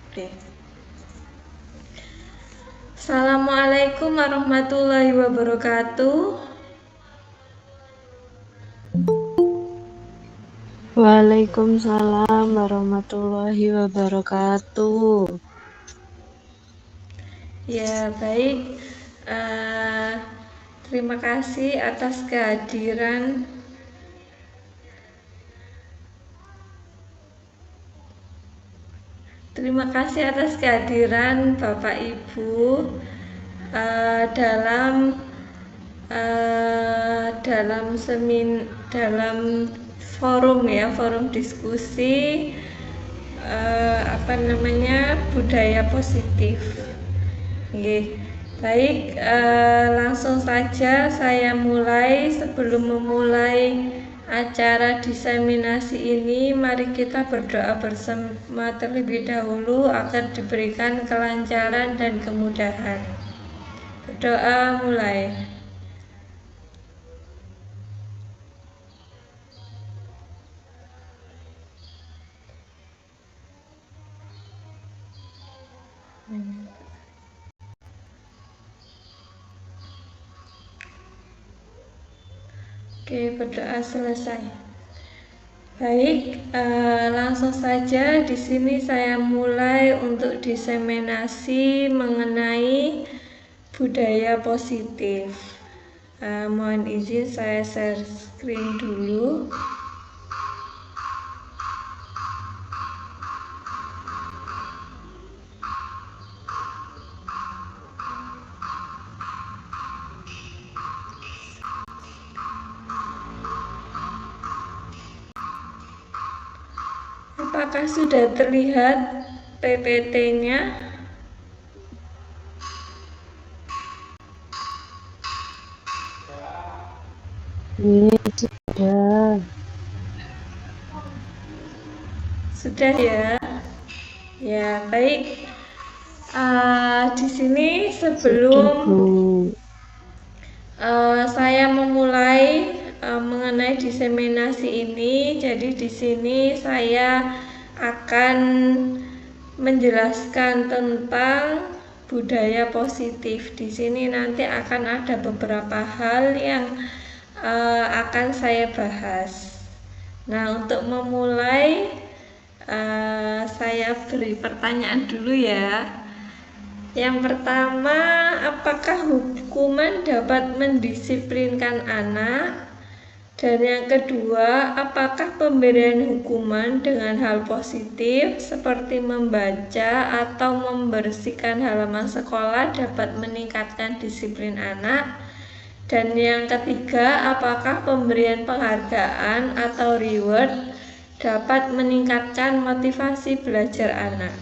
Oke. Assalamualaikum warahmatullahi wabarakatuh. Waalaikumsalam warahmatullahi wabarakatuh. Ya, baik. Terima kasih atas kehadiran Bapak Ibu dalam forum diskusi budaya positif. Oke, baik, langsung saja saya mulai. Sebelum memulai acara diseminasi ini, mari kita berdoa bersama terlebih dahulu agar diberikan kelancaran dan kemudahan. Berdoa mulai. Oke, berdoa selesai. Baik, langsung saja di sini saya mulai untuk diseminasi mengenai budaya positif. Mohon izin saya share screen dulu. Apakah sudah terlihat PPT-nya? Ini sudah. Sudah ya. Ya, baik. Di sini sebelum saya memulai mengenai diseminasi ini, jadi di sini saya akan menjelaskan tentang budaya positif. Di sini nanti akan ada beberapa hal yang akan saya bahas. Nah, untuk memulai saya beri pertanyaan dulu ya. Yang pertama, apakah hukuman dapat mendisiplinkan anak? Dan yang kedua, apakah pemberian hukuman dengan hal positif seperti membaca atau membersihkan halaman sekolah dapat meningkatkan disiplin anak? Dan yang ketiga, apakah pemberian penghargaan atau reward dapat meningkatkan motivasi belajar anak?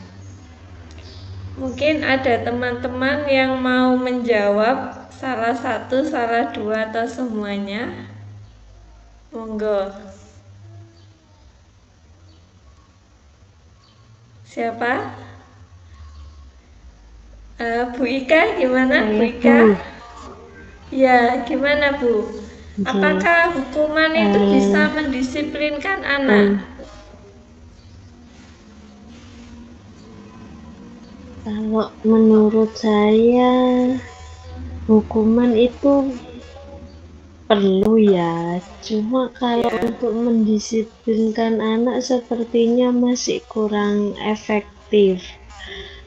Mungkin ada teman-teman yang mau menjawab salah satu, salah dua, atau semuanya. Monggo. Siapa? Bu Ika, gimana Bu Ika? Ya, gimana Bu? Apakah hukuman itu bisa mendisiplinkan anak? Kalau menurut saya hukuman itu perlu ya, cuma kalau untuk mendisiplinkan anak sepertinya masih kurang efektif,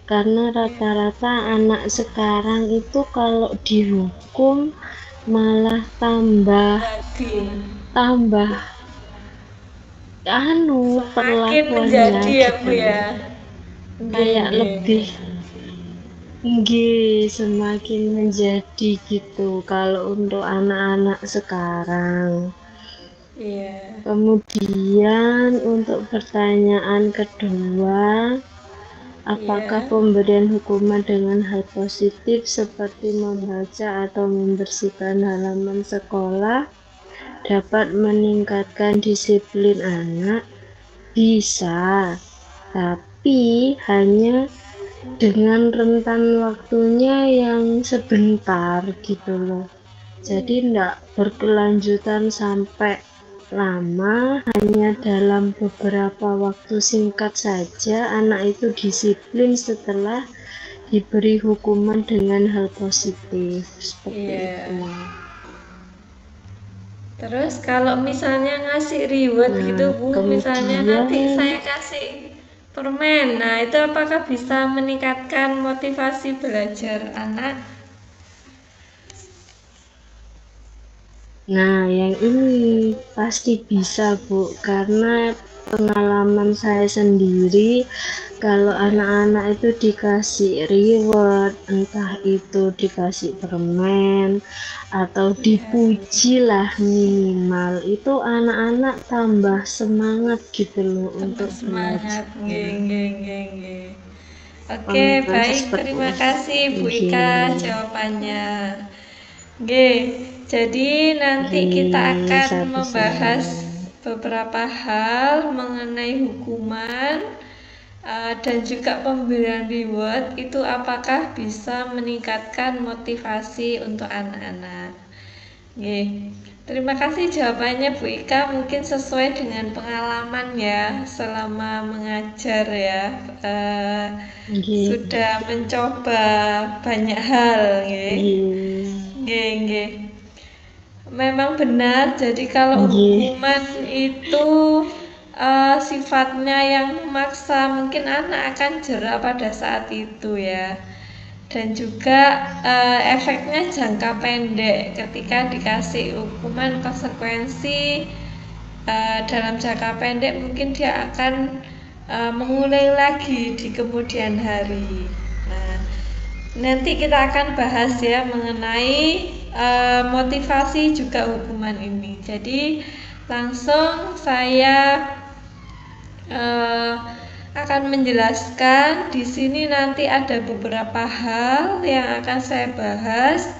karena rata-rata anak sekarang itu kalau dihukum malah tambah perlakuannya gitu ya. Kayak lebih semakin menjadi gitu kalau untuk anak-anak sekarang. Kemudian untuk pertanyaan kedua, apakah pemberian hukuman dengan hal positif seperti membaca atau membersihkan halaman sekolah dapat meningkatkan disiplin anak? Bisa, tapi hanya dengan rentan waktunya yang sebentar gitu loh. Jadi enggak berkelanjutan sampai lama, hanya dalam beberapa waktu singkat saja anak itu disiplin setelah diberi hukuman dengan hal positif seperti Iya. itu. Terus kalau misalnya ngasih reward Nah, gitu Bu, misalnya nanti kemudian saya kasih permen. Nah, itu apakah bisa meningkatkan motivasi belajar anak? Nah, yang ini pasti bisa, Bu, karena pengalaman saya sendiri, kalau anak-anak itu dikasih reward, entah itu dikasih permen atau dipuji lah minimal, itu anak-anak tambah semangat gitu loh Tambah untuk semangat. belajar. Nggih, nggih, nggih, nggih. Oke, Pengalaman baik. seperti Terima kasih Bu Ika ini. jawabannya. Oke, jadi nanti kita Oke, akan sama-sama. membahas beberapa hal mengenai hukuman dan juga pemberian reward itu apakah bisa meningkatkan motivasi untuk anak-anak. Oke, terima kasih jawabannya Bu Ika, mungkin sesuai dengan pengalaman ya selama mengajar ya. Oke. Sudah mencoba banyak hal nggih. Nggih. Nggih. Memang benar, jadi kalau Nggih. hukuman itu sifatnya yang memaksa, mungkin anak akan jera pada saat itu ya. Dan juga efeknya jangka pendek ketika dikasih hukuman konsekuensi dalam jangka pendek mungkin dia akan mengulangi lagi di kemudian hari. Nah, nanti kita akan bahas ya mengenai motivasi juga hukuman ini. Jadi langsung saya akan menjelaskan. Di sini nanti ada beberapa hal yang akan saya bahas.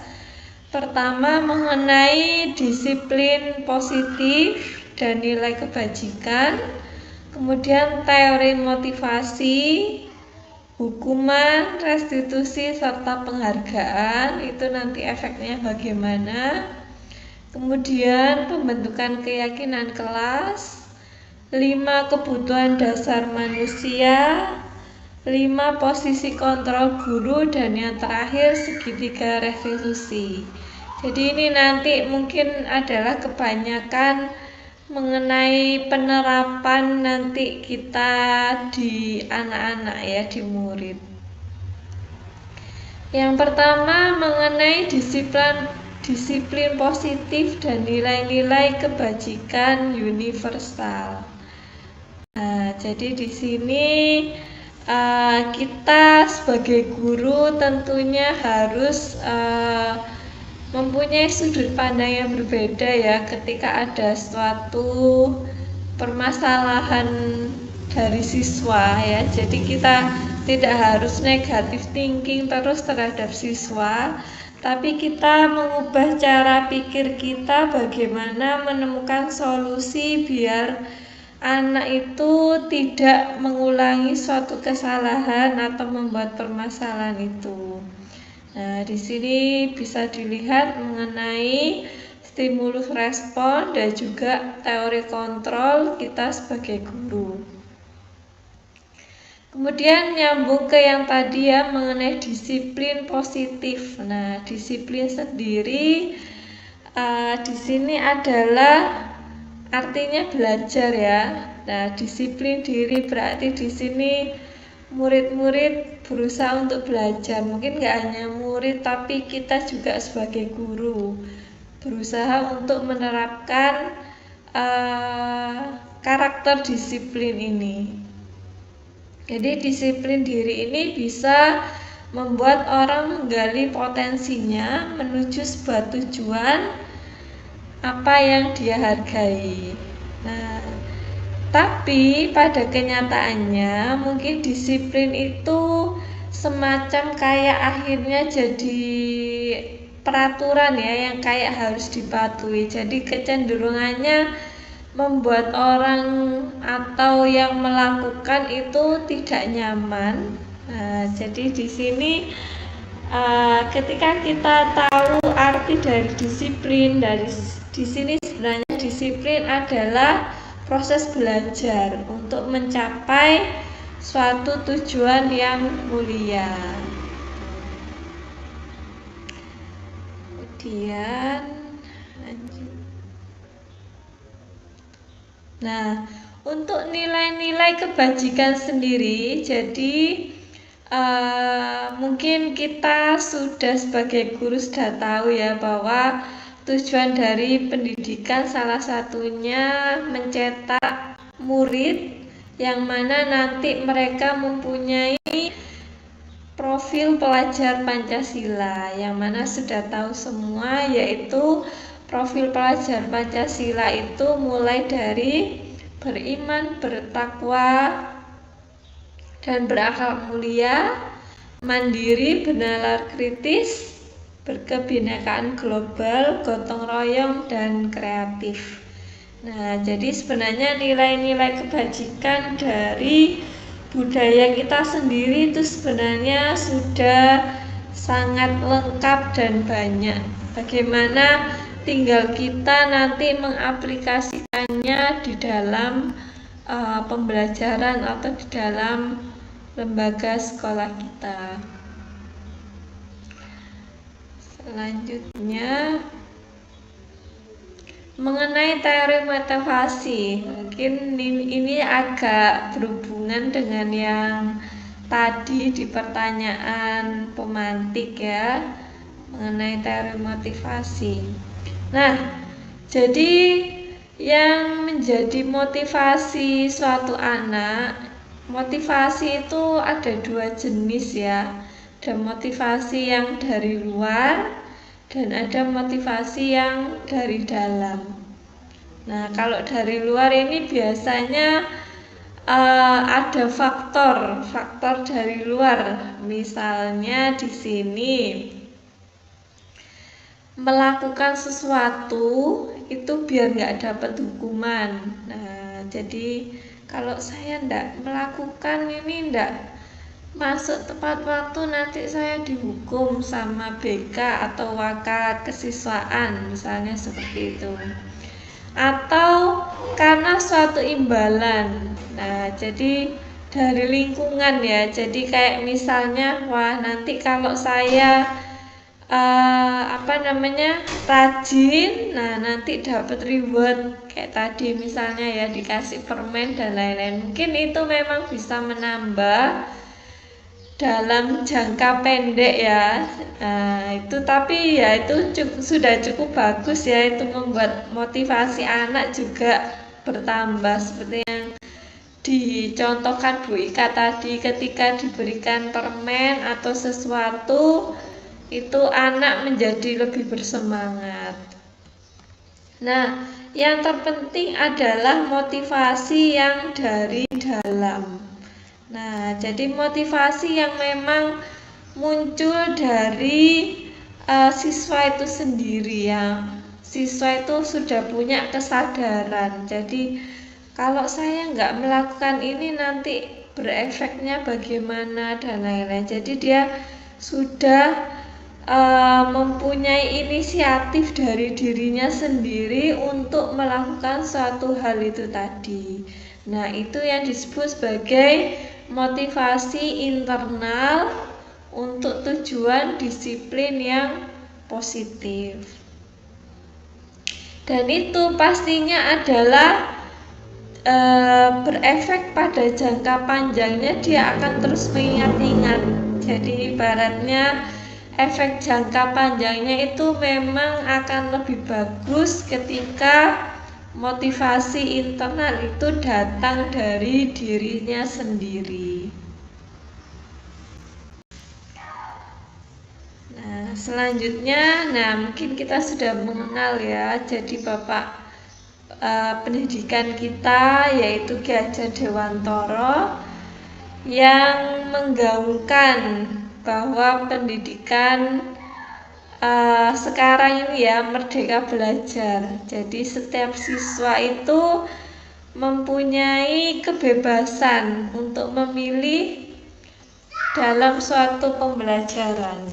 Pertama mengenai disiplin positif dan nilai kebajikan. Kemudian teori motivasi, hukuman, restitusi, serta penghargaan, itu nanti efeknya bagaimana. Kemudian pembentukan keyakinan kelas, 5 kebutuhan dasar manusia, 5 posisi kontrol guru, dan yang terakhir segitiga restitusi. Jadi ini nanti mungkin adalah kebanyakan mengenai penerapan nanti kita di anak-anak ya, di murid. Yang pertama mengenai disiplin positif dan nilai-nilai kebajikan universal. Nah, jadi di sini kita sebagai guru tentunya harus mempunyai sudut pandang yang berbeda ya ketika ada suatu permasalahan dari siswa ya. Jadi kita tidak harus negatif thinking terus terhadap siswa, tapi kita mengubah cara pikir kita bagaimana menemukan solusi biar anak itu tidak mengulangi suatu kesalahan atau membuat permasalahan itu. Nah, di sini bisa dilihat mengenai stimulus respon dan juga teori kontrol kita sebagai guru. Kemudian nyambung ke yang tadi ya mengenai disiplin positif. Nah, disiplin sendiri di sini adalah artinya belajar ya. Nah, disiplin diri berarti di sini murid-murid berusaha untuk belajar. Mungkin nggak hanya murid, tapi kita juga sebagai guru berusaha untuk menerapkan karakter disiplin ini. Jadi disiplin diri ini bisa membuat orang menggali potensinya menuju sebuah tujuan apa yang dia hargai. Nah, tapi pada kenyataannya mungkin disiplin itu semacam kayak akhirnya jadi peraturan ya yang kayak harus dipatuhi. Jadi kecenderungannya membuat orang atau yang melakukan itu tidak nyaman. Nah, jadi di sini ketika kita tahu arti dari disiplin, dari di sini sebenarnya disiplin adalah proses belajar untuk mencapai suatu tujuan yang mulia. Kemudian lanjut. Nah, untuk nilai-nilai kebajikan sendiri, jadi mungkin kita sudah sebagai guru sudah tahu ya bahwa tujuan dari pendidikan salah satunya mencetak murid yang mana nanti mereka mempunyai profil pelajar Pancasila, yang mana sudah tahu semua, yaitu profil pelajar Pancasila itu mulai dari beriman, bertakwa, dan berakhlak mulia, mandiri, bernalar kritis, berkebinekaan global, gotong royong, dan kreatif. Nah, jadi sebenarnya nilai-nilai kebajikan dari budaya kita sendiri itu sebenarnya sudah sangat lengkap dan banyak. Bagaimana tinggal kita nanti mengaplikasikannya di dalam pembelajaran atau di dalam lembaga sekolah kita. Selanjutnya mengenai teori motivasi, mungkin ini agak berhubungan dengan yang tadi di pertanyaan pemantik ya, mengenai teori motivasi. Nah, jadi yang menjadi motivasi suatu anak, motivasi itu ada dua jenis ya, ada motivasi yang dari luar dan ada motivasi yang dari dalam. Nah, kalau dari luar ini biasanya ada faktor dari luar. Misalnya di sini melakukan sesuatu itu biar nggak dapat hukuman. Nah, jadi kalau saya nggak melakukan ini nggak masuk tepat waktu, nanti saya dihukum sama BK atau wakat kesiswaan, misalnya seperti itu. Atau karena suatu imbalan. Nah, jadi dari lingkungan ya. Jadi kayak misalnya, wah nanti kalau saya rajin, nah nanti dapat reward kayak tadi misalnya ya, dikasih permen dan lain-lain. Mungkin itu memang bisa menambah dalam jangka pendek ya. Nah, itu tapi ya itu sudah cukup bagus ya, itu membuat motivasi anak juga bertambah seperti yang dicontohkan Bu Ika tadi, ketika diberikan permen atau sesuatu itu anak menjadi lebih bersemangat. Nah, yang terpenting adalah motivasi yang dari dalam. Nah, jadi motivasi yang memang muncul dari siswa itu sendiri ya. Siswa itu sudah punya kesadaran. Jadi kalau saya nggak melakukan ini nanti berefeknya bagaimana dan lain-lain. Jadi dia sudah mempunyai inisiatif dari dirinya sendiri untuk melakukan suatu hal itu tadi. Nah, itu yang disebut sebagai motivasi internal untuk tujuan disiplin yang positif. Dan itu pastinya adalah berefek pada jangka panjangnya, dia akan terus mengingat-ingat. Jadi ibaratnya efek jangka panjangnya itu memang akan lebih bagus ketika motivasi internal itu datang dari dirinya sendiri. Nah, selanjutnya, mungkin kita sudah mengenal ya, jadi Bapak pendidikan kita yaitu Ki Hajar Dewantoro yang menggaungkan bahwa pendidikan sekarang ini ya merdeka belajar. Jadi setiap siswa itu mempunyai kebebasan untuk memilih dalam suatu pembelajaran.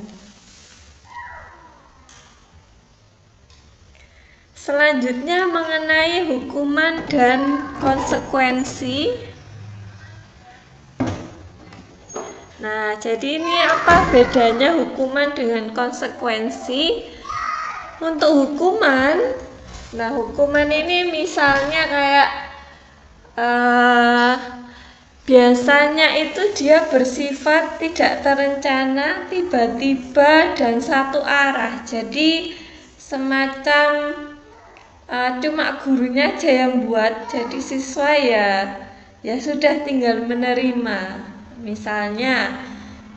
Selanjutnya mengenai hukuman dan konsekuensi. Nah, jadi ini apa bedanya hukuman dengan konsekuensi? Untuk hukuman, nah hukuman ini misalnya kayak biasanya itu dia bersifat tidak terencana, tiba-tiba dan satu arah. Jadi semacam cuma gurunya aja yang buat, jadi siswa ya sudah tinggal menerima. Misalnya,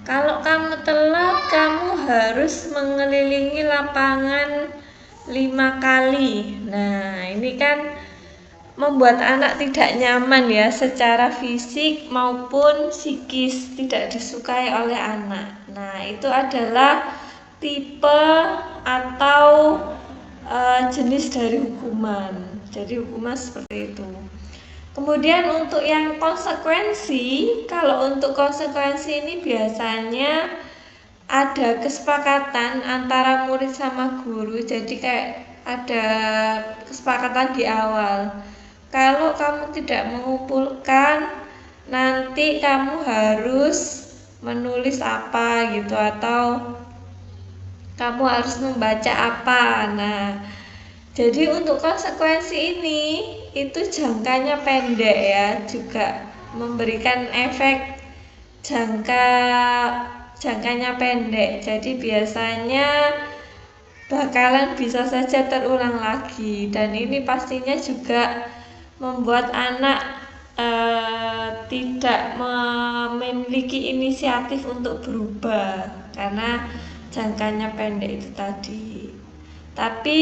kalau kamu telat, kamu harus mengelilingi lapangan 5 kali. Nah, ini kan membuat anak tidak nyaman ya, secara fisik maupun psikis tidak disukai oleh anak. Nah, itu adalah tipe atau jenis dari hukuman. Jadi hukuman seperti itu. Kemudian untuk yang konsekuensi, kalau untuk konsekuensi ini biasanya ada kesepakatan antara murid sama guru. Jadi kayak ada kesepakatan di awal. Kalau kamu tidak mengumpulkan, nanti kamu harus menulis apa gitu, atau kamu harus membaca apa. Nah, jadi untuk konsekuensi ini itu jangkanya pendek ya, juga memberikan efek jangkanya pendek. Jadi biasanya bakalan bisa saja terulang lagi, dan ini pastinya juga membuat anak tidak memiliki inisiatif untuk berubah karena jangkanya pendek itu tadi. Tapi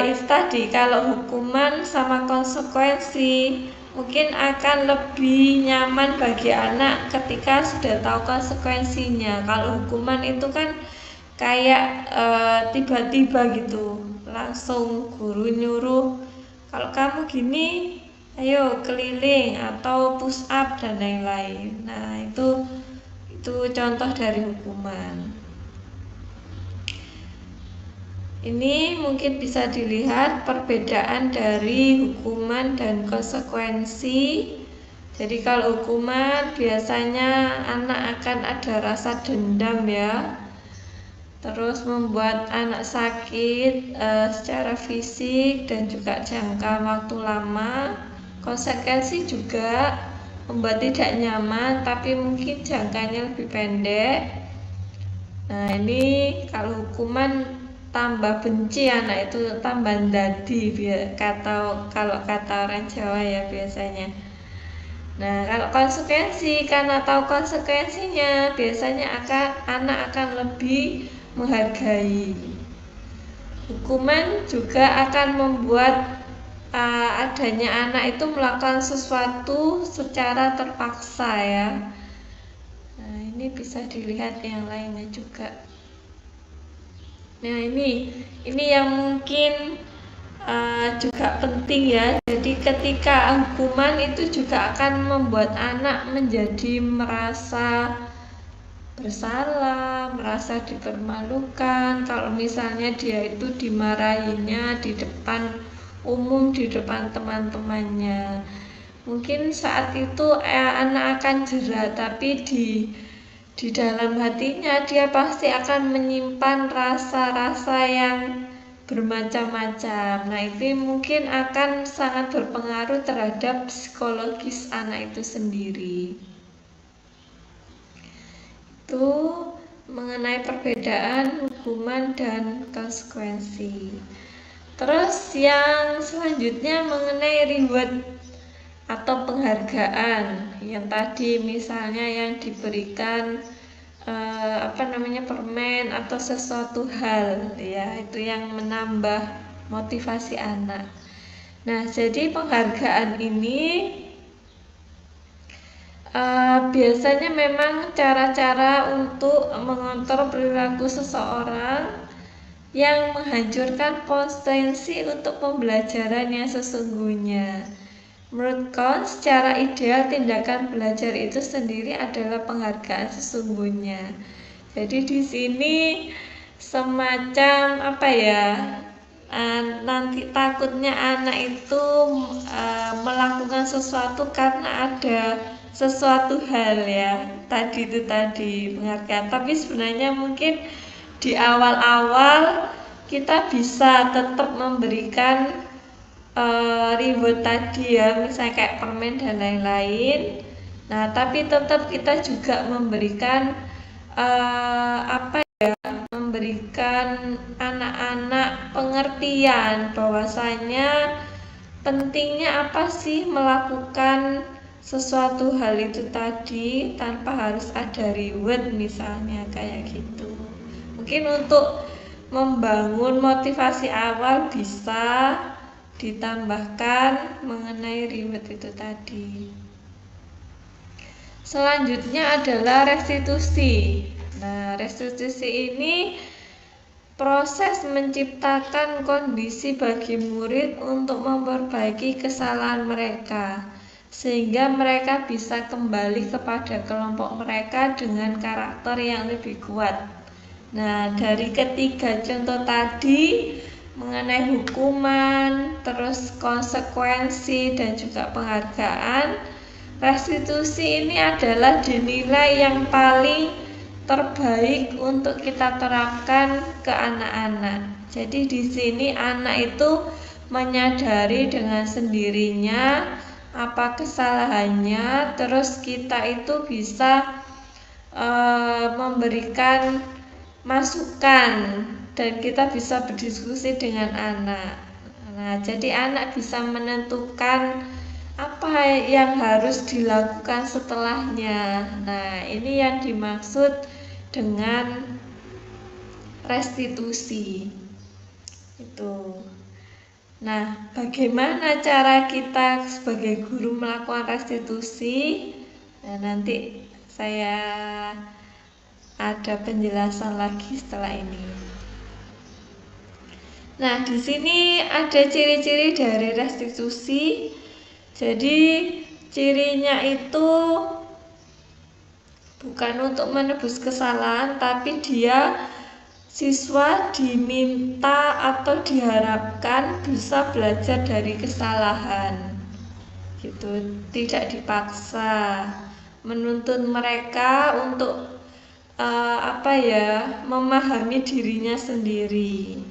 itu tadi, kalau hukuman sama konsekuensi mungkin akan lebih nyaman bagi anak ketika sudah tahu konsekuensinya. Kalau hukuman itu kan kayak tiba-tiba gitu, langsung guru nyuruh kalau kamu gini ayo keliling atau push up dan lain-lain. Nah, itu contoh dari hukuman. Ini mungkin bisa dilihat perbedaan dari hukuman dan konsekuensi. Jadi kalau hukuman biasanya anak akan ada rasa dendam ya, terus membuat anak sakit secara fisik dan juga jangka waktu lama. Konsekuensi juga membuat tidak nyaman, tapi mungkin jangkanya lebih pendek. Nah, ini kalau hukuman tambah benci anak itu, tambah dadi kalau kata orang Jawa ya biasanya. Nah, kalau konsekuensi, karena tahu konsekuensinya, biasanya anak akan lebih menghargai. Hukuman juga akan membuat adanya anak itu melakukan sesuatu secara terpaksa ya. Nah, ini bisa dilihat yang lainnya juga. Nah, ini yang mungkin juga penting ya. Jadi ketika hukuman itu juga akan membuat anak menjadi merasa bersalah, merasa dipermalukan. Kalau misalnya dia itu dimarahinya di depan umum, di depan teman-temannya, mungkin saat itu anak akan jera, tapi di dalam hatinya dia pasti akan menyimpan rasa-rasa yang bermacam-macam. Nah, itu mungkin akan sangat berpengaruh terhadap psikologis anak itu sendiri. Itu mengenai perbedaan hukuman dan konsekuensi. Terus yang selanjutnya mengenai reward atau penghargaan, yang tadi misalnya yang diberikan permen atau sesuatu hal ya, itu yang menambah motivasi anak. Nah, jadi penghargaan ini biasanya memang cara-cara untuk mengontrol perilaku seseorang yang menghancurkan potensi untuk pembelajaran yang sesungguhnya. Menurut Kohn, secara ideal tindakan belajar itu sendiri adalah penghargaan sesungguhnya. Jadi di sini semacam nanti takutnya anak itu melakukan sesuatu karena ada sesuatu hal ya tadi penghargaan, tapi sebenarnya mungkin di awal-awal kita bisa tetap memberikan reward tadi ya, misalnya kayak permen dan lain-lain. Nah, tapi tetap kita juga memberikan memberikan anak-anak pengertian bahwasanya pentingnya apa sih melakukan sesuatu hal itu tadi tanpa harus ada reward misalnya kayak gitu. Mungkin untuk membangun motivasi awal bisa ditambahkan mengenai reward itu tadi. Selanjutnya adalah restitusi. Nah, restitusi ini proses menciptakan kondisi bagi murid untuk memperbaiki kesalahan mereka, sehingga mereka bisa kembali kepada kelompok mereka dengan karakter yang lebih kuat. Nah, dari ketiga contoh tadi mengenai hukuman, terus konsekuensi dan juga penghargaan, restitusi ini adalah dinilai yang paling terbaik untuk kita terapkan ke anak-anak. Jadi di sini anak itu menyadari dengan sendirinya apa kesalahannya, terus kita itu bisa memberikan masukan dan kita bisa berdiskusi dengan anak. Nah, jadi anak bisa menentukan apa yang harus dilakukan setelahnya. Nah, ini yang dimaksud dengan restitusi itu. Nah, bagaimana cara kita sebagai guru melakukan restitusi? Nah, nanti saya ada penjelasan lagi setelah ini. Nah, di sini ada ciri-ciri dari restitusi. Jadi cirinya itu bukan untuk menebus kesalahan, tapi siswa diminta atau diharapkan bisa belajar dari kesalahan, gitu, tidak dipaksa, menuntut mereka untuk memahami dirinya sendiri,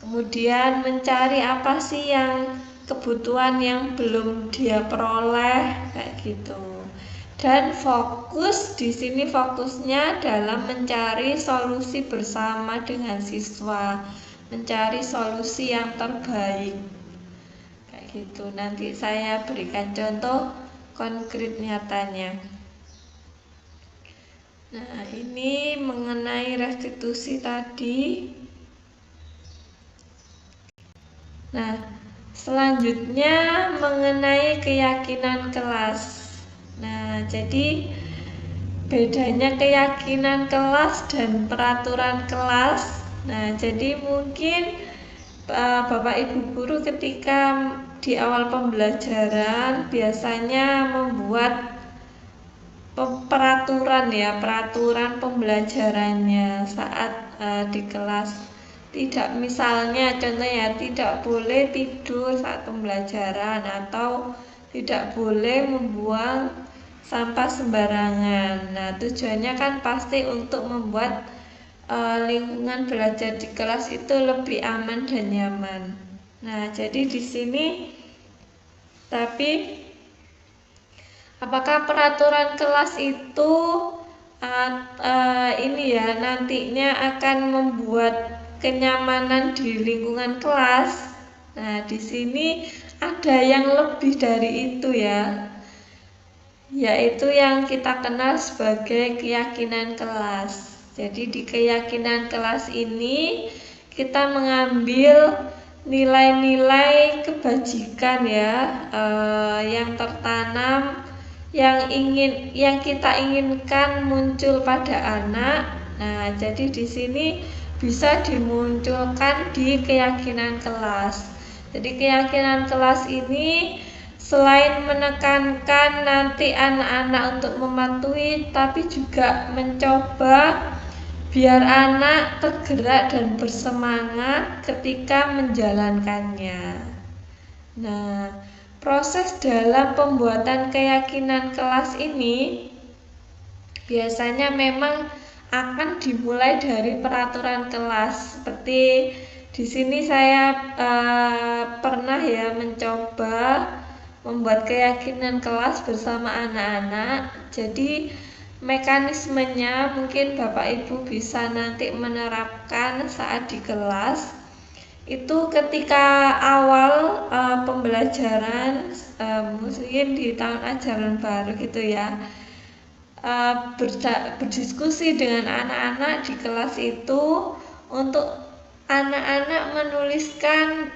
kemudian mencari apa sih yang kebutuhan yang belum dia peroleh kayak gitu. Dan di sini fokusnya dalam mencari solusi bersama dengan siswa, mencari solusi yang terbaik kayak gitu. Nanti saya berikan contoh konkret nyatanya. Nah, ini mengenai restitusi tadi. Nah, selanjutnya mengenai keyakinan kelas. Nah, jadi bedanya keyakinan kelas dan peraturan kelas. Nah, jadi mungkin Bapak Ibu guru ketika di awal pembelajaran biasanya membuat peraturan pembelajarannya saat di kelas. Misalnya contohnya tidak boleh tidur saat pembelajaran atau tidak boleh membuang sampah sembarangan. Nah, tujuannya kan pasti untuk membuat lingkungan belajar di kelas itu lebih aman dan nyaman. Nah, jadi di sini tapi apakah peraturan kelas itu nantinya akan membuat kenyamanan di lingkungan kelas? Nah, di sini ada yang lebih dari itu ya, yaitu yang kita kenal sebagai keyakinan kelas. Jadi di keyakinan kelas ini kita mengambil nilai-nilai kebajikan ya, yang tertanam, yang kita inginkan muncul pada anak. Nah, jadi di sini bisa dimunculkan di keyakinan kelas. Jadi keyakinan kelas ini selain menekankan nanti anak-anak untuk mematuhi, tapi juga mencoba biar anak tergerak dan bersemangat ketika menjalankannya. Nah, proses dalam pembuatan keyakinan kelas ini biasanya memang akan dimulai dari peraturan kelas. Seperti di sini saya pernah ya mencoba membuat keyakinan kelas bersama anak-anak. Jadi mekanismenya mungkin Bapak Ibu bisa nanti menerapkan saat di kelas. Itu ketika awal pembelajaran mungkin di tahun ajaran baru gitu ya, berdiskusi dengan anak-anak di kelas itu untuk anak-anak menuliskan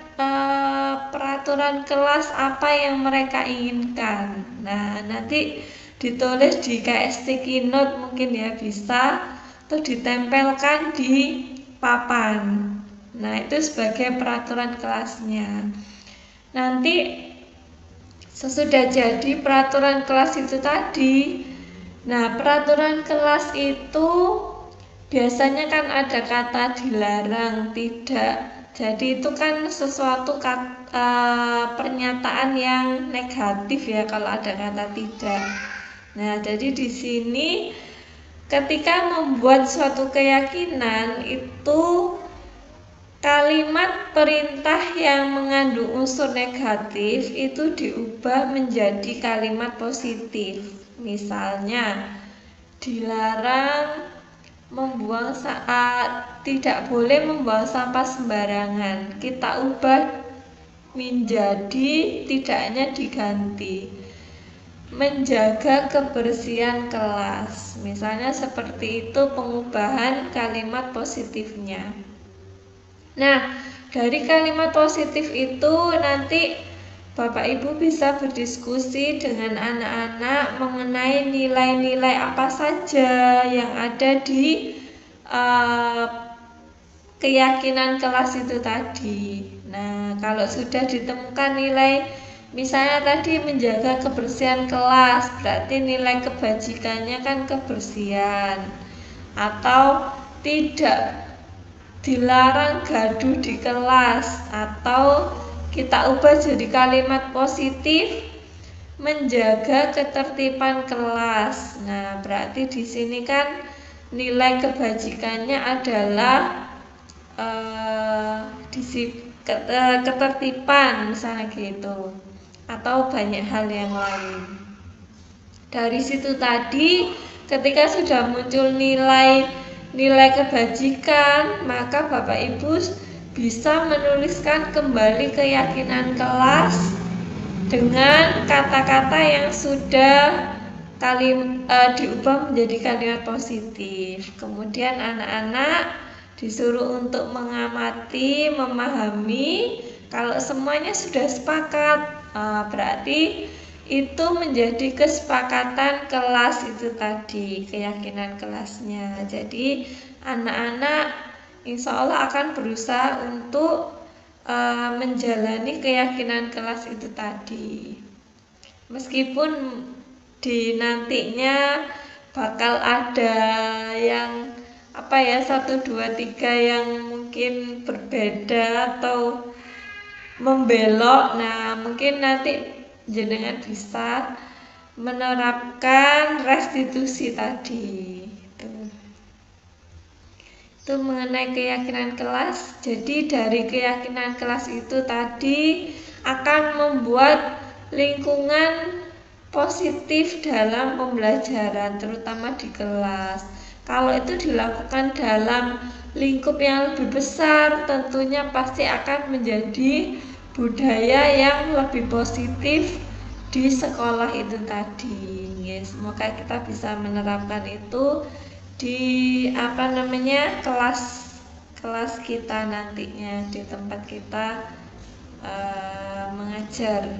peraturan kelas apa yang mereka inginkan. Nah, nanti ditulis di kayak sticky note mungkin ya bisa, atau ditempelkan di papan. Nah, itu sebagai peraturan kelasnya. Nanti sesudah jadi peraturan kelas itu tadi, nah peraturan kelas itu biasanya kan ada kata dilarang, tidak. Jadi itu kan sesuatu pernyataan yang negatif ya kalau ada kata tidak. Nah, jadi di sini ketika membuat suatu keyakinan itu kalimat perintah yang mengandung unsur negatif itu diubah menjadi kalimat positif. Misalnya, dilarang membuang tidak boleh membuang sampah sembarangan. Kita ubah menjadi tidaknya diganti. Menjaga kebersihan kelas. Misalnya seperti itu pengubahan kalimat positifnya. Nah, dari kalimat positif itu nanti Bapak Ibu bisa berdiskusi dengan anak-anak mengenai nilai-nilai apa saja yang ada di keyakinan kelas itu tadi. Nah, kalau sudah ditemukan nilai, misalnya tadi menjaga kebersihan kelas, berarti nilai kebajikannya kan kebersihan. Atau tidak dilarang gaduh di kelas, atau kita ubah jadi kalimat positif menjaga ketertiban kelas. Nah, berarti di sini kan nilai kebajikannya adalah ketertiban misalnya gitu, atau banyak hal yang lain. Dari situ tadi ketika sudah muncul nilai kebajikan, maka Bapak Ibu bisa menuliskan kembali keyakinan kelas dengan kata-kata yang sudah diubah menjadi kalimat positif. Kemudian anak-anak disuruh untuk mengamati, memahami. Kalau semuanya sudah sepakat, berarti itu menjadi kesepakatan kelas itu tadi, keyakinan kelasnya. Jadi anak-anak insya Allah akan berusaha untuk menjalani keyakinan kelas itu tadi. Meskipun di nantinya bakal ada yang 1, 2, 3 yang mungkin berbeda atau membelok. Nah, mungkin nanti jenengan bisa menerapkan restitusi tadi. Itu mengenai keyakinan kelas. Jadi dari keyakinan kelas itu tadi akan membuat lingkungan positif dalam pembelajaran, terutama di kelas. Kalau itu dilakukan dalam lingkup yang lebih besar, tentunya pasti akan menjadi budaya yang lebih positif di sekolah itu tadi. Semoga kita bisa menerapkan itu di kelas kita nantinya, di tempat kita mengajar.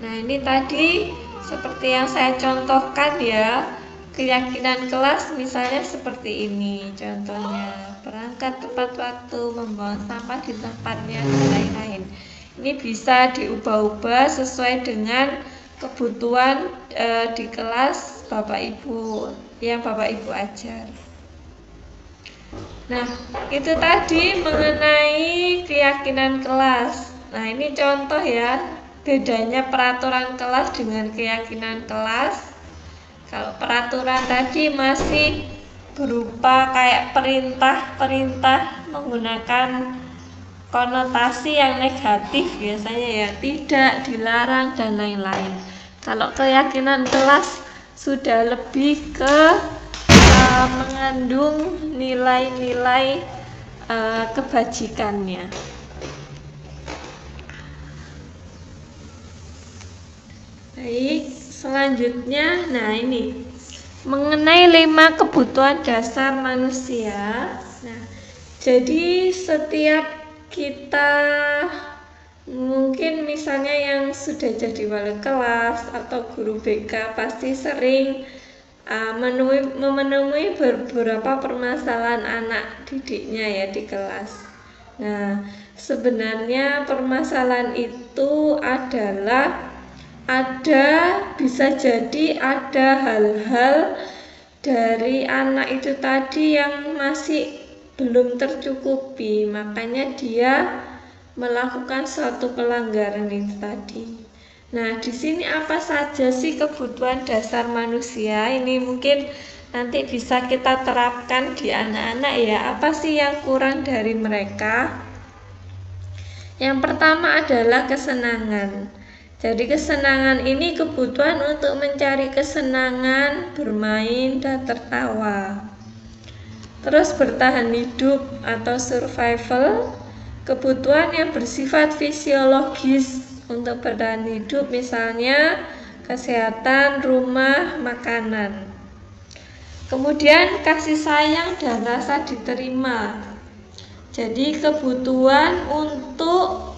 Nah, ini tadi seperti yang saya contohkan ya, keyakinan kelas misalnya seperti ini contohnya, berangkat tepat waktu, membuang sampah di tempatnya, dan lain-lain. Ini bisa diubah-ubah sesuai dengan kebutuhan di kelas Bapak Ibu ajar. Nah, itu tadi mengenai keyakinan kelas. Nah, ini contoh ya, bedanya peraturan kelas dengan keyakinan kelas. Kalau peraturan tadi masih berupa kayak perintah menggunakan konotasi yang negatif biasanya ya, tidak, dilarang, dan lain-lain. Kalau keyakinan kelas sudah lebih ke mengandung nilai-nilai kebajikannya. Baik, selanjutnya, nah ini mengenai 5 kebutuhan dasar manusia. Nah, jadi setiap kita mungkin misalnya yang sudah jadi wali kelas atau guru BK pasti sering memenuhi beberapa permasalahan anak didiknya ya di kelas. Nah, sebenarnya permasalahan itu adalah bisa jadi ada hal-hal dari anak itu tadi yang masih belum tercukupi, makanya dia melakukan suatu pelanggaran itu tadi. Nah, di sini apa saja sih kebutuhan dasar manusia? Ini mungkin nanti bisa kita terapkan di anak-anak ya. Apa sih yang kurang dari mereka? Yang pertama adalah kesenangan. Jadi kesenangan ini kebutuhan untuk mencari kesenangan, bermain, dan tertawa. Terus bertahan hidup atau survival, kebutuhan yang bersifat fisiologis untuk bertahan hidup, misalnya kesehatan, rumah, makanan. Kemudian kasih sayang dan rasa diterima. Jadi kebutuhan untuk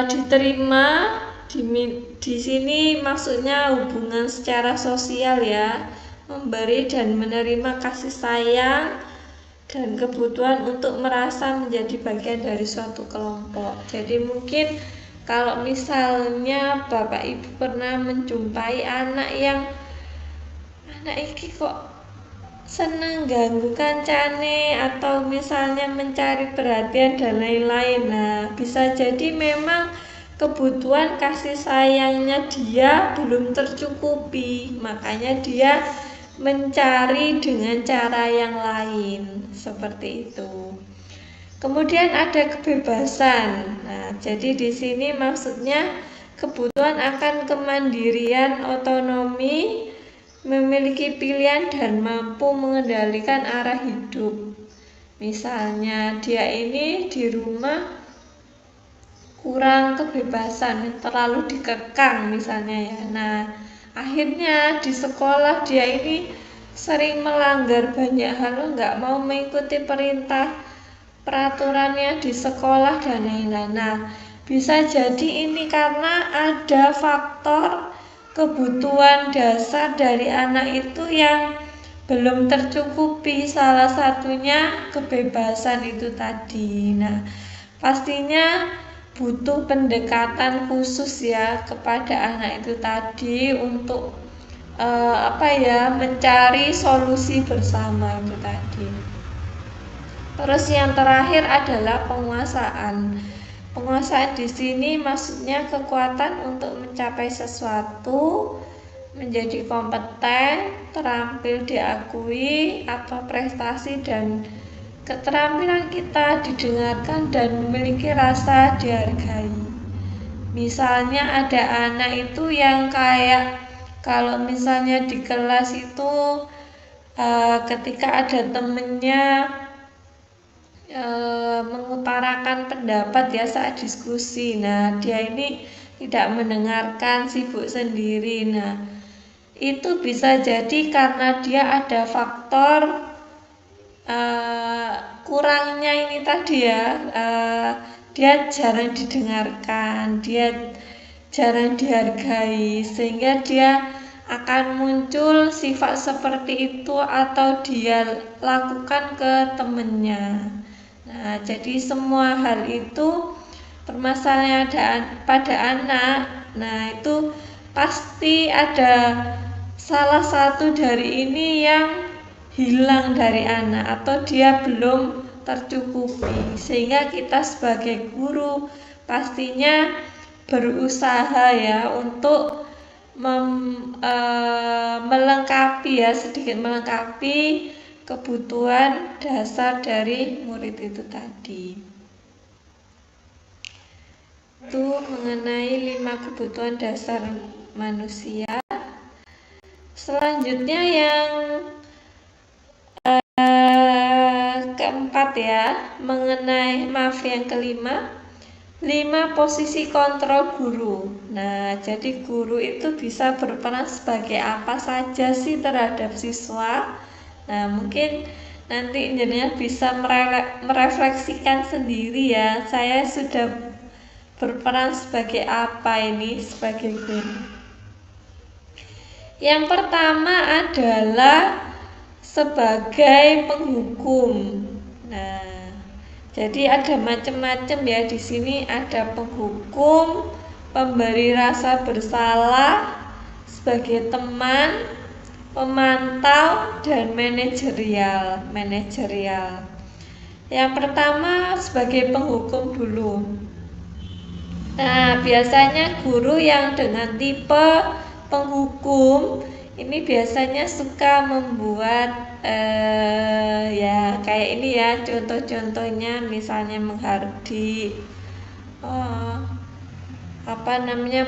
diterima di sini maksudnya hubungan secara sosial ya, memberi dan menerima kasih sayang dan kebutuhan untuk merasa menjadi bagian dari suatu kelompok. Jadi mungkin kalau misalnya Bapak Ibu pernah menjumpai anak ini kok senang ganggu kancane atau misalnya mencari perhatian dan lain-lain. Nah, bisa jadi memang kebutuhan kasih sayangnya dia belum tercukupi, makanya dia mencari dengan cara yang lain, seperti itu. Kemudian ada kebebasan. Nah, jadi di sini maksudnya kebutuhan akan kemandirian, otonomi, memiliki pilihan dan mampu mengendalikan arah hidup. Misalnya dia ini di rumah kurang kebebasan, terlalu dikekang misalnya ya. Nah, akhirnya di sekolah dia ini sering melanggar banyak hal, nggak mau mengikuti perintah peraturannya di sekolah dan lain-lain. Nah, bisa jadi ini karena ada faktor kebutuhan dasar dari anak itu yang belum tercukupi, salah satunya kebebasan itu tadi. Nah, pastinya butuh pendekatan khusus ya kepada anak itu tadi untuk mencari solusi bersama itu tadi. Terus yang terakhir adalah penguasaan. Penguasaan di sini maksudnya kekuatan untuk mencapai sesuatu, menjadi kompeten, terampil diakui, atau prestasi dan keterampilan kita didengarkan dan memiliki rasa dihargai. Misalnya ada anak itu yang kayak kalau misalnya di kelas itu ketika ada temennya mengutarakan pendapat ya saat diskusi. Nah, dia ini tidak mendengarkan, sibuk sendiri. Nah, itu bisa jadi karena dia ada faktor kurangnya ini tadi ya, dia jarang didengarkan, dia jarang dihargai, sehingga dia akan muncul sifat seperti itu atau dia lakukan ke temennya. Nah, jadi semua hal itu permasalahan pada anak. Nah, itu pasti ada salah satu dari ini yang hilang dari anak atau dia belum tercukupi, sehingga kita sebagai guru pastinya berusaha ya untuk melengkapi ya, sedikit melengkapi kebutuhan dasar dari murid itu tadi. Itu mengenai 5 kebutuhan dasar manusia. Selanjutnya yang keempat ya, yang kelima, 5 posisi kontrol guru. Nah, jadi guru itu bisa berperan sebagai apa saja sih terhadap siswa. Nah, mungkin nanti jenengan bisa merefleksikan sendiri ya, saya sudah berperan sebagai apa ini sebagai guru. Yang pertama adalah sebagai penghukum. Nah, jadi ada macam-macam ya di sini, ada penghukum, pemberi rasa bersalah, sebagai teman, pemantau, dan manajerial. Yang pertama sebagai penghukum dulu. Nah, biasanya guru yang dengan tipe penghukum ini biasanya suka membuat ya kayak ini ya, contoh-contohnya misalnya menghardik,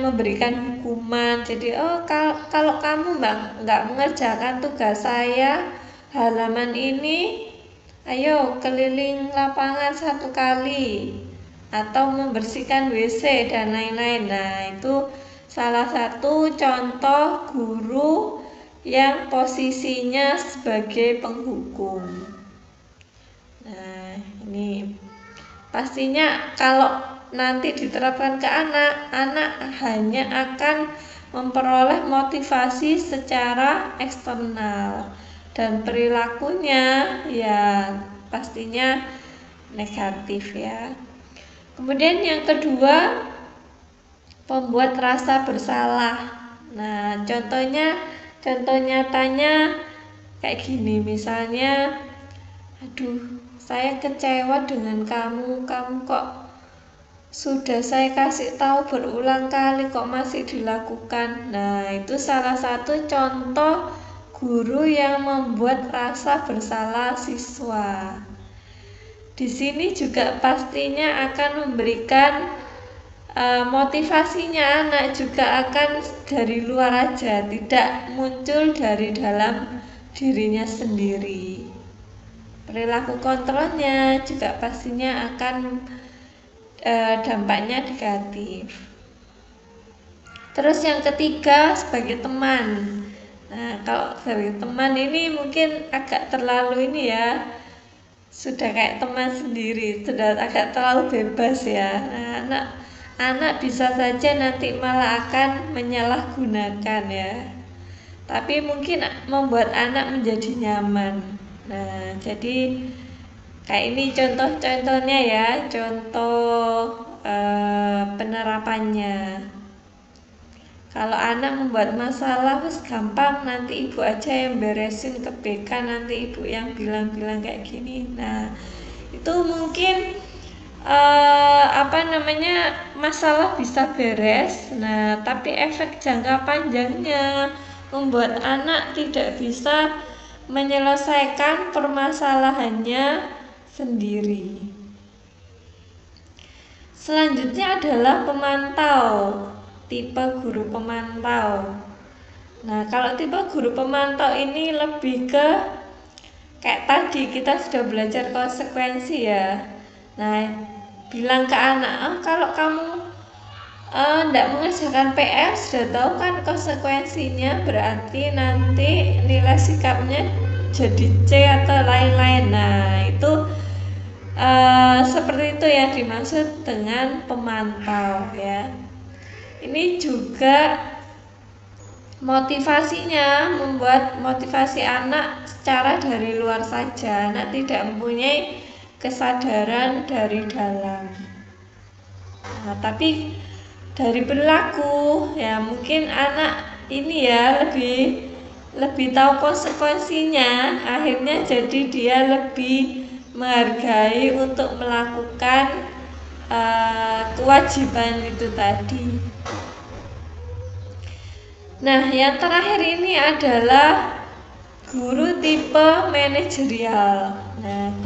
memberikan hukuman. Jadi kalau kamu nggak mengerjakan tugas saya halaman ini, ayo keliling lapangan 1 kali atau membersihkan WC dan lain-lain. Nah, itu salah satu contoh guru yang posisinya sebagai penghukum. Nah, ini pastinya kalau nanti diterapkan ke anak hanya akan memperoleh motivasi secara eksternal dan perilakunya ya pastinya negatif ya. Kemudian yang kedua, pembuat rasa bersalah. Nah, contoh nyatanya kayak gini, misalnya, aduh, saya kecewa dengan kamu kok sudah saya kasih tahu berulang kali kok masih dilakukan. Nah, itu salah satu contoh guru yang membuat rasa bersalah siswa. Di sini juga pastinya akan memberikan motivasinya anak juga akan dari luar aja, tidak muncul dari dalam dirinya sendiri. Perilaku kontrolnya juga pastinya akan dampaknya negatif. Terus yang ketiga sebagai teman. Nah, kalau sebagai teman ini mungkin agak terlalu ini ya, sudah kayak teman sendiri, sudah agak terlalu bebas ya. Nah, anak bisa saja nanti malah akan menyalahgunakan ya, tapi mungkin membuat anak menjadi nyaman. Nah, jadi kayak ini contoh-contohnya ya, contoh penerapannya. Kalau anak membuat masalah, terus gampang nanti ibu aja yang beresin ke BK, nanti ibu yang bilang-bilang kayak gini. Nah, itu mungkin masalah bisa beres. Nah, tapi efek jangka panjangnya membuat anak tidak bisa menyelesaikan permasalahannya sendiri. Selanjutnya adalah pemantau, tipe guru pemantau. Nah, kalau tipe guru pemantau ini lebih ke kayak tadi kita sudah belajar konsekuensi ya. Nah, bilang ke anak, kalau kamu tidak mengerjakan PR, sudah tahu kan konsekuensinya, berarti nanti nilai sikapnya jadi C atau lain-lain. Nah, itu seperti itu yang dimaksud dengan pemantau ya. Ini juga motivasinya membuat motivasi anak secara dari luar saja, anak tidak mempunyai kesadaran dari dalam. Nah, tapi dari perilaku ya, mungkin anak ini ya lebih tahu konsekuensinya, akhirnya jadi dia lebih menghargai untuk melakukan kewajiban itu tadi. Nah, yang terakhir ini adalah guru tipe manajerial. Nah,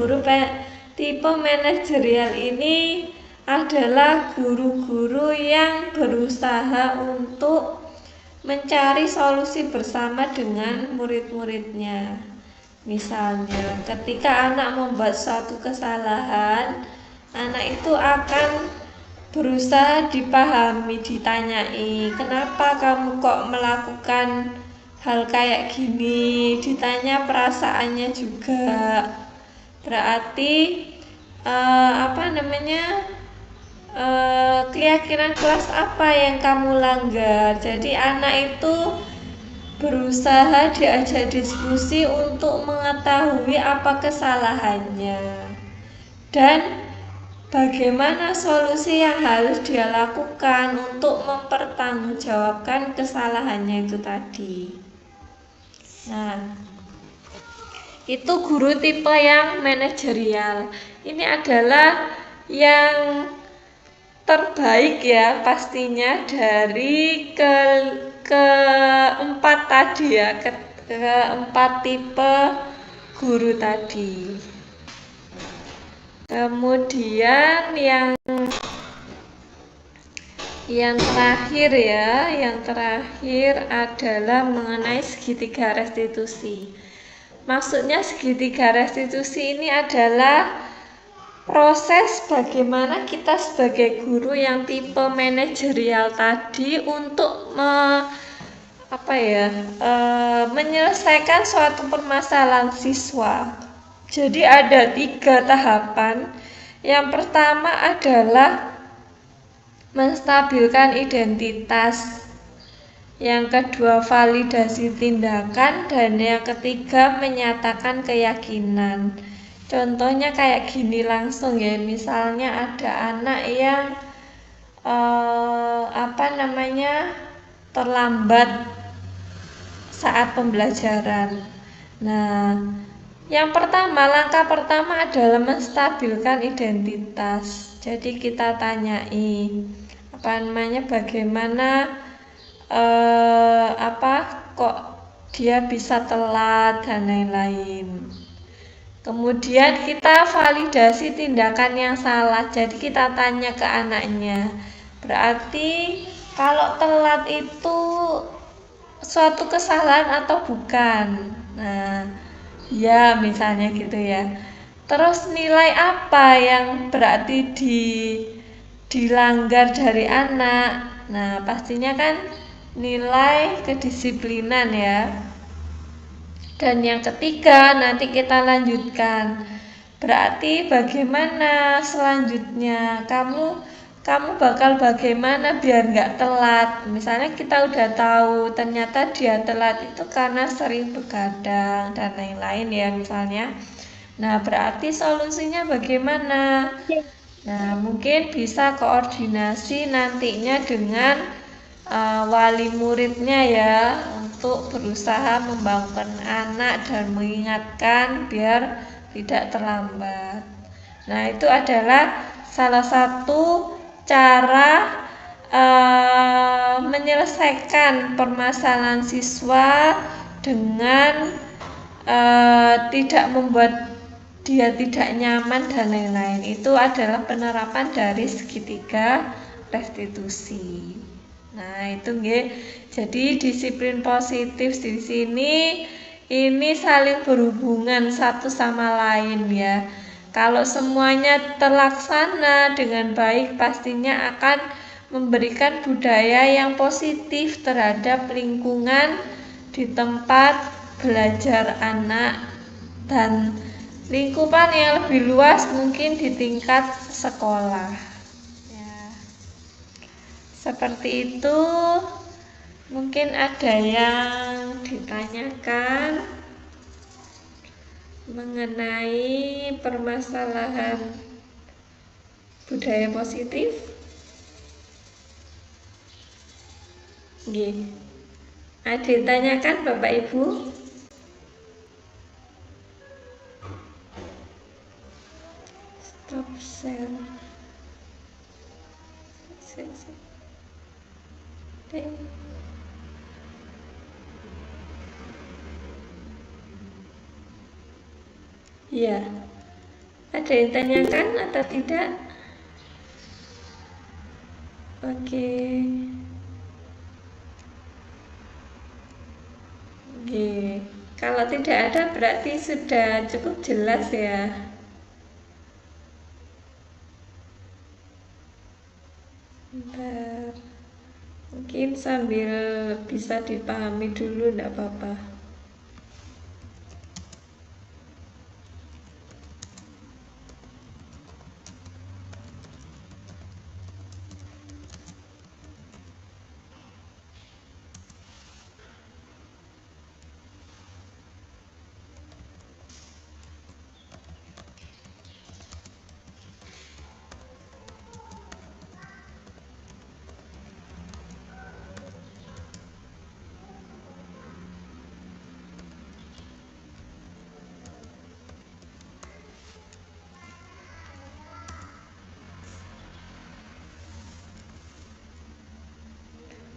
tipe manajerial ini adalah guru-guru yang berusaha untuk mencari solusi bersama dengan murid-muridnya. Misalnya, ketika anak membuat suatu kesalahan, anak itu akan berusaha dipahami, ditanyai, kenapa kamu kok melakukan hal kayak gini, ditanya perasaannya juga. Berarti keyakinan kelas apa yang kamu langgar. Jadi anak itu berusaha diajak diskusi untuk mengetahui apa kesalahannya dan bagaimana solusi yang harus dia lakukan untuk mempertanggungjawabkan kesalahannya itu tadi. Nah, itu guru tipe yang manajerial. Ini adalah yang terbaik ya pastinya dari keempat tadi ya, keempat tipe guru tadi. Kemudian yang terakhir ya, yang terakhir adalah mengenai segitiga restitusi. Maksudnya segitiga restitusi ini adalah proses bagaimana kita sebagai guru yang tipe manajerial tadi untuk menyelesaikan suatu permasalahan siswa. Jadi ada 3 tahapan. Yang pertama adalah menstabilkan identitas, yang kedua validasi tindakan, dan yang ketiga menyatakan keyakinan. Contohnya kayak gini langsung ya, misalnya ada anak yang terlambat saat pembelajaran. Nah, langkah pertama adalah menstabilkan identitas. Jadi kita tanyai bagaimana kok dia bisa telat dan lain-lain. Kemudian kita validasi tindakan yang salah. Jadi kita tanya ke anaknya, berarti kalau telat itu suatu kesalahan atau bukan? Nah, ya misalnya gitu ya. Terus nilai apa yang berarti dilanggar dari anak? Nah, pastinya kan nilai kedisiplinan ya. Dan yang ketiga nanti kita lanjutkan. Berarti bagaimana selanjutnya? Kamu bakal bagaimana biar nggak telat? Misalnya kita udah tahu ternyata dia telat itu karena sering begadang dan lain-lain ya misalnya. Nah, berarti solusinya bagaimana? Nah, mungkin bisa koordinasi nantinya dengan wali muridnya ya, untuk berusaha membangun anak dan mengingatkan biar tidak terlambat. Nah, itu adalah salah satu cara menyelesaikan permasalahan siswa dengan tidak membuat dia tidak nyaman dan lain-lain. Itu adalah penerapan dari segitiga restitusi. Nah, itu nggih. Jadi disiplin positif di sini ini saling berhubungan satu sama lain ya. Kalau semuanya terlaksana dengan baik, pastinya akan memberikan budaya yang positif terhadap lingkungan di tempat belajar anak dan lingkupan yang lebih luas mungkin di tingkat sekolah ya. Seperti itu. Mungkin ada yang ditanyakan mengenai permasalahan budaya positif. Nggih. Ada ditanyakan Bapak Ibu? Stop share. Ya, ada yang tanyakan atau tidak? Oke. Oke. Kalau tidak ada berarti sudah cukup jelas ya. Bentar. Mungkin sambil bisa dipahami dulu, enggak apa-apa.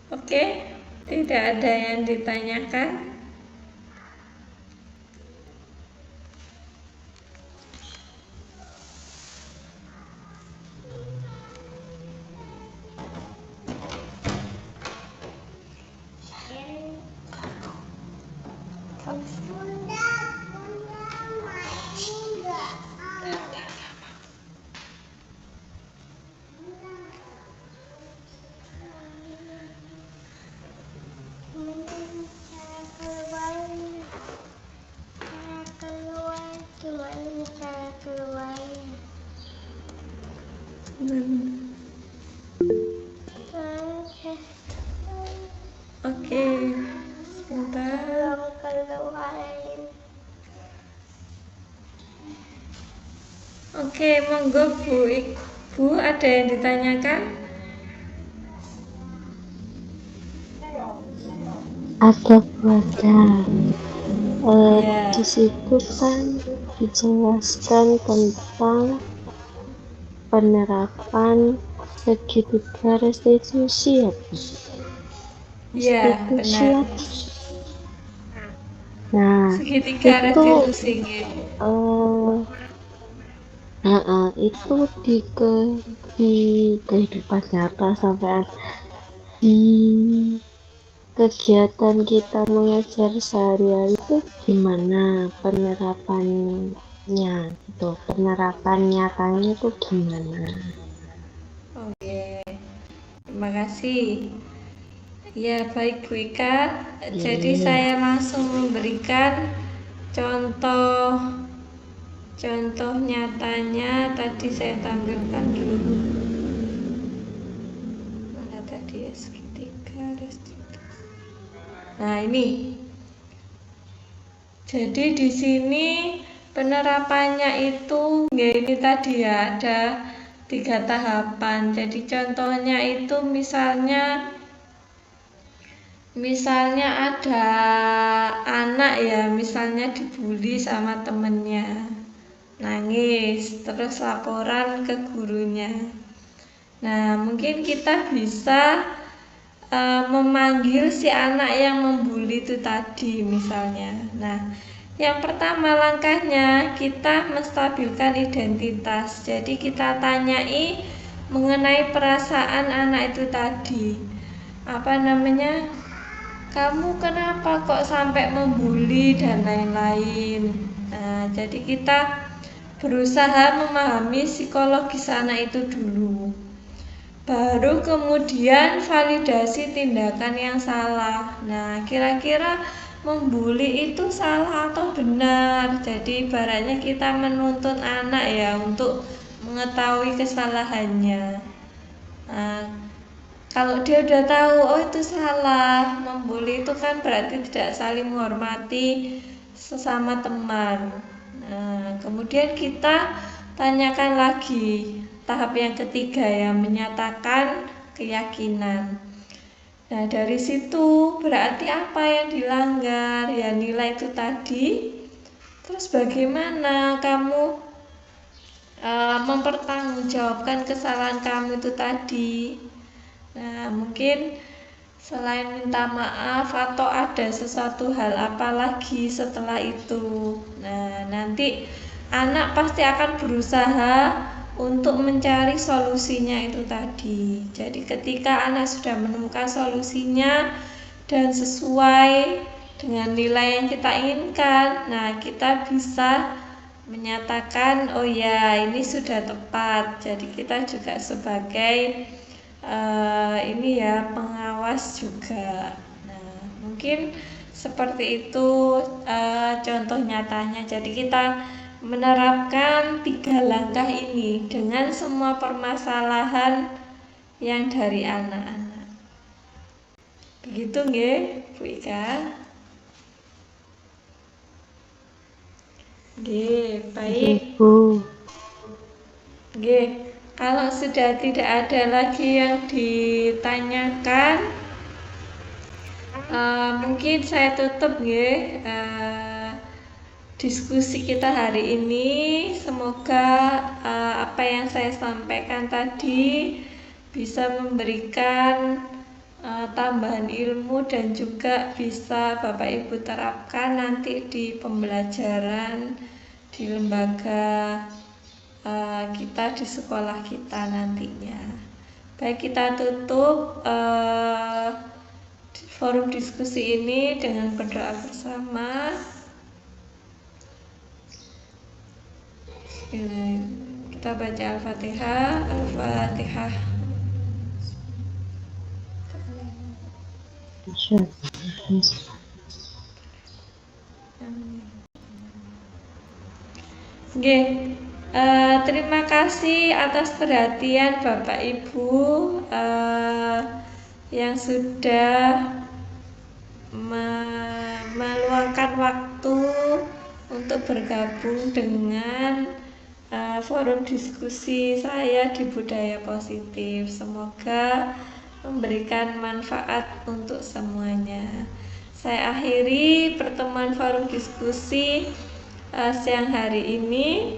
Oke, tidak ada yang ditanyakan. Oke, sebentar. Oke, monggo Bu, ada yang ditanyakan? Ada baca. Ya. Di situ kan dijelaskan tentang penerapan segitiga restitusi ya, Bu? Ya, Restitusi benar. apa? Nah, Segitiga itu restitusi. itu di kehidupan nyata sampai di kegiatan kita mengajar sehari-hari itu gimana penerapannya gitu, penerapan nyatanya itu gimana? Oke, terima kasih. Ya, baik Bu Ika. Jadi saya langsung memberikan contoh nyatanya. Tadi saya tampilkan dulu. Mana tadi ya, segitiga restitusi. Nah, ini. Jadi di sini penerapannya itu ya ini tadi ya, ada 3 tahapan. Jadi contohnya itu misalnya ada anak ya, misalnya dibully sama temennya, nangis, terus laporan ke gurunya. Nah, mungkin kita bisa memanggil si anak yang membuli itu tadi misalnya. Nah, yang pertama langkahnya kita menstabilkan identitas. Jadi kita tanyai mengenai perasaan anak itu tadi. Apa namanya? Kamu kenapa kok sampai membuli dan lain-lain. Nah, jadi kita berusaha memahami psikologis anak itu dulu. Baru kemudian validasi tindakan yang salah. Nah, kira-kira membuli itu salah atau benar? Jadi ibaratnya kita menuntun anak ya untuk mengetahui kesalahannya. Nah, kalau dia udah tahu, oh itu salah, membuli itu kan berarti tidak saling menghormati sesama teman. Nah, kemudian kita tanyakan lagi tahap yang ketiga ya, menyatakan keyakinan. Nah, dari situ berarti apa yang dilanggar? Ya nilai itu tadi. Terus bagaimana kamu mempertanggungjawabkan kesalahan kamu itu tadi? Nah, mungkin selain minta maaf atau ada sesuatu hal apa lagi setelah itu. Nah, nanti anak pasti akan berusaha untuk mencari solusinya itu tadi. Jadi ketika anak sudah menemukan solusinya dan sesuai dengan nilai yang kita inginkan, nah kita bisa menyatakan oh ya ini sudah tepat. Jadi kita juga sebagai ini ya pengawas juga. Nah mungkin seperti itu contoh nyatanya. Jadi kita menerapkan 3 langkah ini dengan semua permasalahan yang dari anak-anak. Begitu nggih, Bu Ika? Nggih, baik. Bu. Nggih, kalau sudah tidak ada lagi yang ditanyakan, mungkin saya tutup nggih diskusi kita hari ini. Semoga apa yang saya sampaikan tadi bisa memberikan tambahan ilmu dan juga bisa Bapak Ibu terapkan nanti di pembelajaran di lembaga kita di sekolah kita nantinya. Baik, kita tutup forum diskusi ini dengan berdoa bersama. Kita baca Al-Fatihah. Al-Fatihah. Oke, terima kasih atas perhatian Bapak Ibu yang sudah meluangkan waktu untuk bergabung dengan forum diskusi saya di Budaya Positif. Semoga memberikan manfaat untuk semuanya. Saya akhiri pertemuan forum diskusi siang hari ini.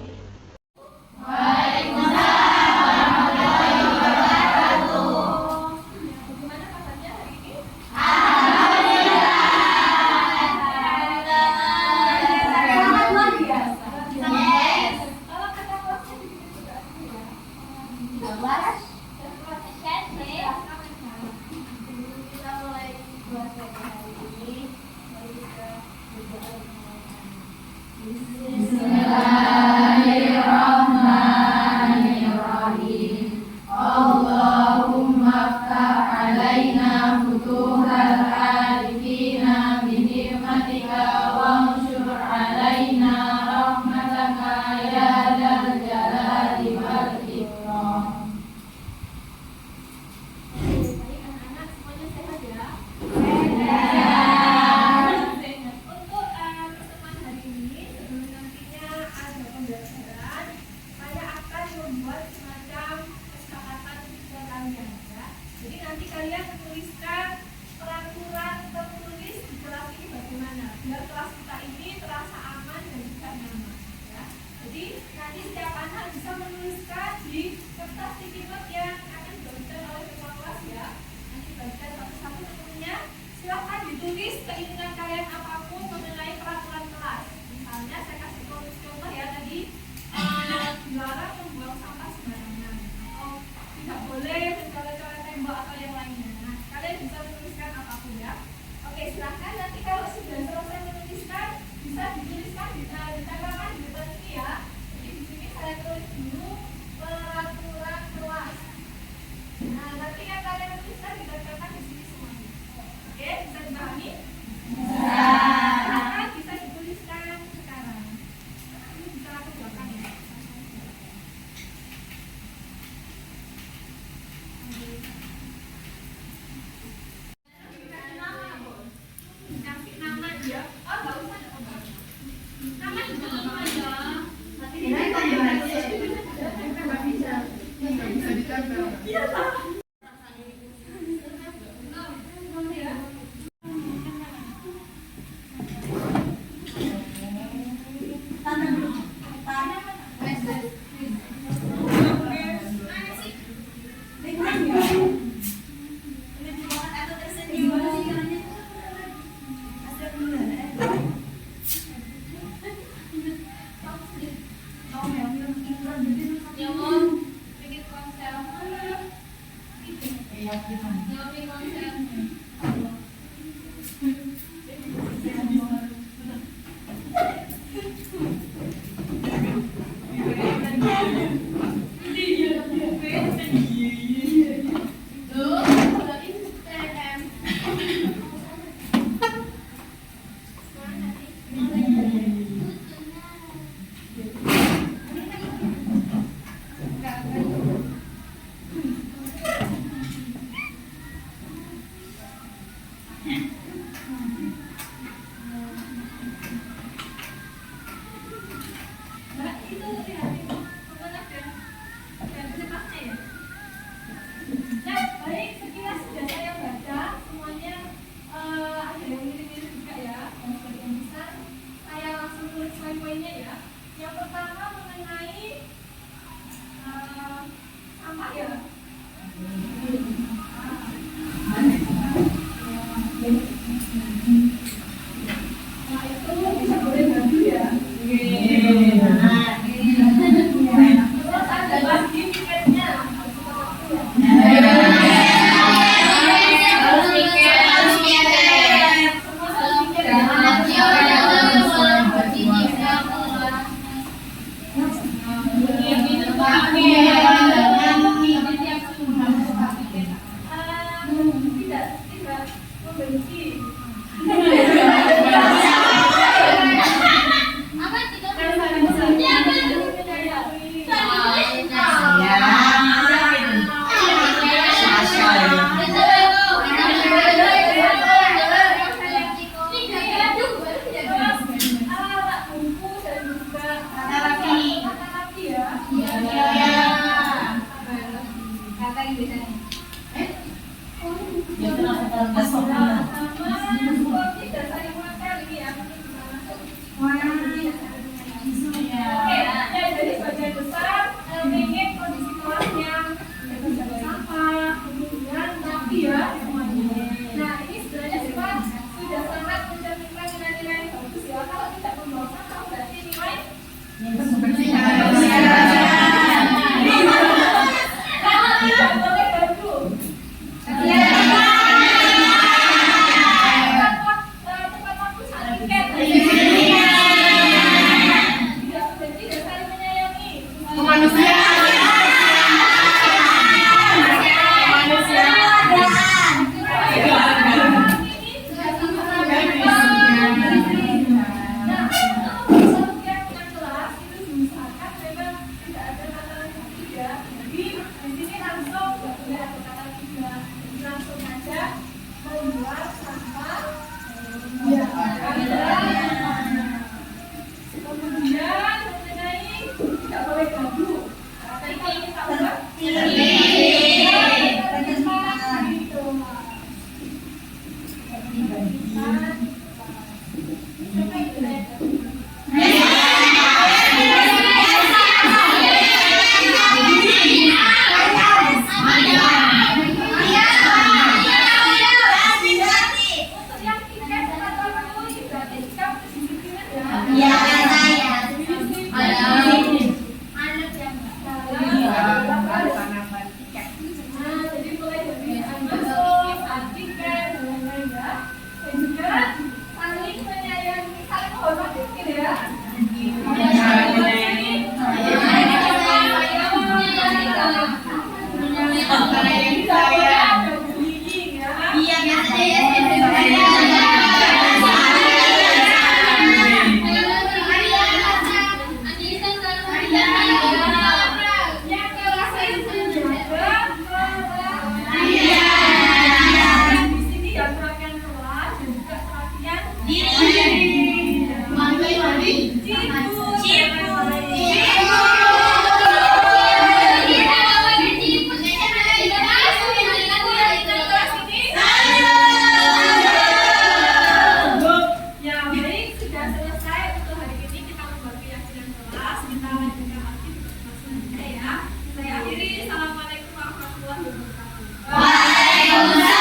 Waalaikumsalam.